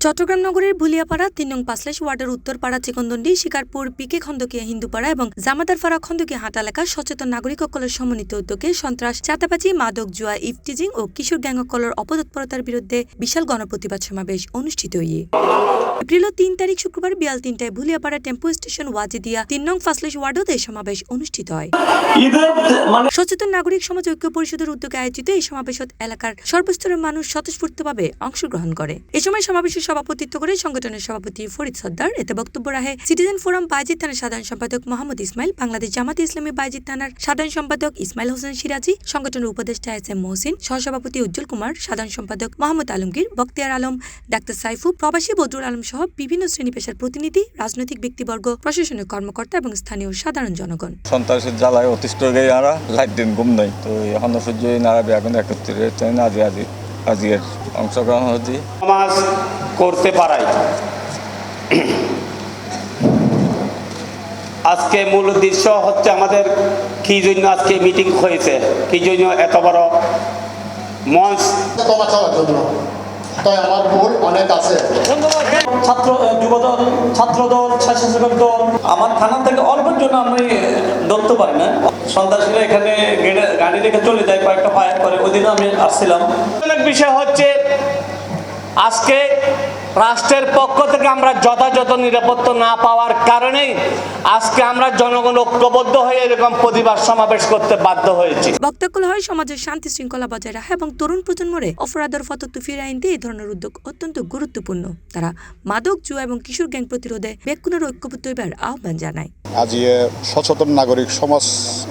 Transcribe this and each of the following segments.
চট্টগ্রাম নগরের ভুলিয়াপাড়া ৩ নং ৫ ওয়ার্ডের উত্তরপাড়া চিকনদন্ডি শিকারপুর পিকে খন্দকিয়া হিন্দুপাড়া এবং জামাদারপাড়া খন্দকিয়া হাট এলাকার সচেতন নাগরিক অকলের সমন্বিত উদ্যোগে সন্ত্রাস, চাঁদাবাজি, মাদক, জুয়া, ইফটিজিং ও কিশোর গ্যাং অকলের অপতৎপরতার বিরুদ্ধে বিশাল গণপ্রতিবাদ সমাবেশ অনুষ্ঠিত হয়ে এপ্রিল ৩ তারিখ শুক্রবার বিয়াল ৩টায় ভুলিয়াপাড়া টেম্পো স্টেশন ওয়াজিদিয়া ৩ নং ৫ ওয়ার্ডত এই সমাবেশ অনুষ্ঠিত হয়। সচেতন নাগরিক সমাজ ঐক্য পরিষদের উদ্যোগে আয়োজিত এই সমাবেশত এলাকার সর্বস্তরের মানুষ স্বতঃস্ফূর্তভাবে অংশগ্রহণ করে। এ সময় সমাবেশে সভাপতিত্ব করে সংগঠনের সভাপতি ফরিদ সর্দার, এতে বক্তব্য রাখে সিটিজেন ফোরাম বাইজিদ থানার সাধারণ সম্পাদক মোহাম্মদ ইসমাইল, বাংলাদেশ জামাতে ইসলামী বাইজিদ থানার সাধারণ সম্পাদক ইসমাইল হোসেন সিরাজি, সংগঠনের উপদেষ্টা এস এম মহসিন, সহসভাপতি উজ্জ্বল কুমার, সাধারণ সম্পাদক মোহাম্মদ আলমগীর, বখতিয়ার আলম, ডাক্তার সাইফু, প্রবাসী বদরুল আলম সহ বিভিন্ন শ্রেণী পেশার প্রতিনিধি, রাজনৈতিক ব্যক্তিবর্গ, প্রশাসনিক কর্মকর্তা এবং স্থানীয় সাধারণ জনগণ। সন্ত্রাসের জ্বালায় অতিষ্ঠ গিয়ে আমরা লাইট দিন ঘুম নাই, তো এখন সূর্য নাড়াবে এখন একত্রে আজির অংশগ্রহণ হচ্ছে সমাজ করতে পারাই আজকে মূল উদ্দেশ্য হচ্ছে আমাদের কি জন্য আজকে মিটিং হয়েছে, কি জন্য এত বড় মঞ্চ ক্ষমা চাওয়ার জন্য। তাই আমার ভুল অনেক আছে। ছাত্র যুবদল, ছাত্রদল, স্বেচ্ছাসেবক দল, আমার থানা থেকে অল্পের জন্য আমি ধরতে পারি না। সন্ত্রাসীরা এখানে গাড়ি রেখে চলে যায়, কয়েকটা ফায়ার করে। ওই দিন আমি আসছিলাম। অনেক বিষয় হচ্ছে আজকে রাষ্ট্রের পক্ষ থেকে আমরা যথাযথ নিরাপত্তা না পাওয়ার কারণেই আজকে আমরা জনগণ ঐক্যবদ্ধ হয়ে এরকম প্রতিবাদ সমাবেশ করতে বাধ্য হয়েছি। বক্তব্য হয় সমাজের শান্তি শৃঙ্খলা বজায় রাখা এবং তরুণ প্রজন্মরে অপরাধের ফতত্ব ফিরিয়ে আনতে এই ধরনের উদ্যোগ অত্যন্ত গুরুত্বপূর্ণ। তারা মাদক, জুয়া এবং কিশোর গ্যাং প্রতিরোধে বেকুনের ঐক্যবদ্ধ হইবার আহ্বান জানায়। আজ সচেতন নাগরিক সমাজ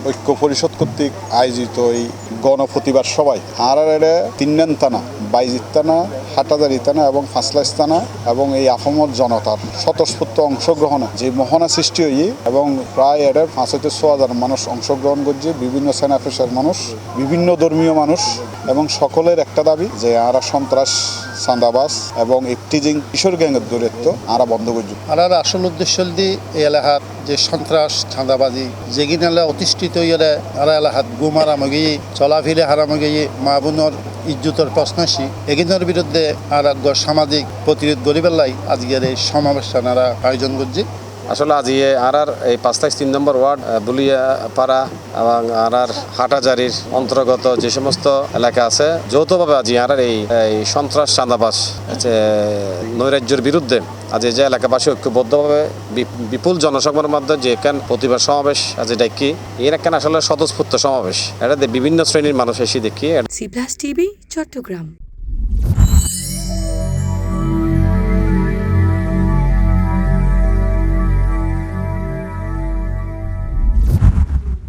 ঐক্য পরিষদ কর্তৃক আয়োজিত এই গণপ্রতিবাদ সভায় আড়াআড়ে ৩ নং থানা, বাইজিদ থানা, হাটাজারি থানা এবং ফাঁসলাইশ থানা এবং এই আফমত জনতার স্বতঃস্ফূর্ত অংশগ্রহণে যে মোহনা সৃষ্টি হয়ে এবং প্রায় ৫,০০০-৬,০০০ মানুষ অংশগ্রহণ করছে। বিভিন্ন সেনা পেশার মানুষ, বিভিন্ন ধর্মীয় মানুষ এবং সকলের একটা দাবি যে আরা সন্ত্রাস, চাঁদাবাজ এবং ইফটিজিং, কিশোর গ্যাংয়ের দূরত্ব আরা বন্ধ করছে। আর আসল উদ্দেশ্য দিয়ে এই এলাকাত যে সন্ত্রাস, চাঁদাবাজি যেগিন এলাকা অতিষ্ঠিত হইলে আর এলাকাত গুম হারামগি, চলাফিরে হারামগি, মা বোনের ইজ্জতের প্রশ্নসী এগিনের বিরুদ্ধে আর সামাজিক প্রতিরোধ গরিবেল্লাই আজকের এই সমাবেশ আয়োজন করছে। আসলে আজ এই ৫ নম্বর ওয়ার্ড বুলিয়াপাড়া এবং হাটাজারির অন্তর্গত যে সমস্ত এলাকা আছে, যৌথভাবে আজ এই সন্ত্রাস, চাঁদাবাজ, নৈরাজ্যের বিরুদ্ধে আজ যে এলাকাবাসী ঐক্যবদ্ধভাবে বিপুল জনসংখ্যার মধ্যে যে প্রতিবাদ সমাবেশ আজ দেখি এর একখান আসলে স্বতঃস্ফূর্ত সমাবেশ। এটা বিভিন্ন শ্রেণীর মানুষ এসে দেখি। C plus TV, Chittagong.